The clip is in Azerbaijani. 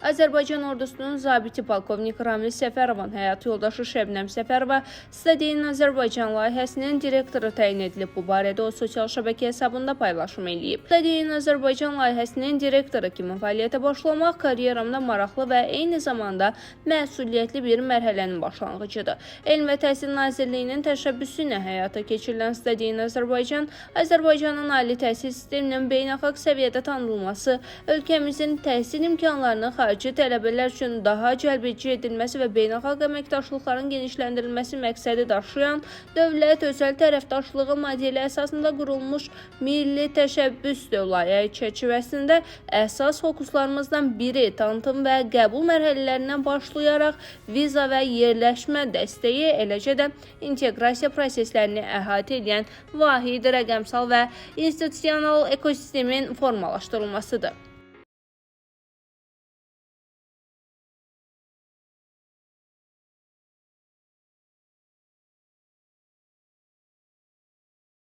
Azərbaycan ordusunun zabiti polkovnik Ramil Səfərovun həyat yoldaşı Şəbnəm Səfərova Stadiyin Azərbaycan layihəsinin direktoru təyin edilib. Bu barədə o sosial şəbəkə hesabında paylaşım edib. Stadiyin Azərbaycan layihəsinin direktoru kimi fəaliyyətə başlamaq karyeramda maraqlı və eyni zamanda məsuliyyətli bir mərhələnin başlanğıcıdır. Elm və Təhsil Nazirliyinin təşəbbüsü ilə həyata keçirilən Stadiyin Azərbaycan, Azərbaycanın ali təhsil sisteminin beynəlxalq səviyyədə tanınması, ölkəmizin təhsil imkanlarını xarici tələbələr üçün daha cəlbedici edilməsi və beynəlxalq əməkdaşlıqların genişləndirilməsi məqsədi daşıyan dövlət özəl tərəfdaşlığı modeli əsasında qurulmuş milli təşəbbüsdür. Layihə çərçivəsində əsas fokuslarımızdan biri tanıtım və qəbul mərhələlərindən başlayaraq viza və yerləşmə dəstəyi, eləcə də inteqrasiya proseslərini əhatə edən vahid rəqəmsal və institusional ekosistemin formalaşdırılmasıdır.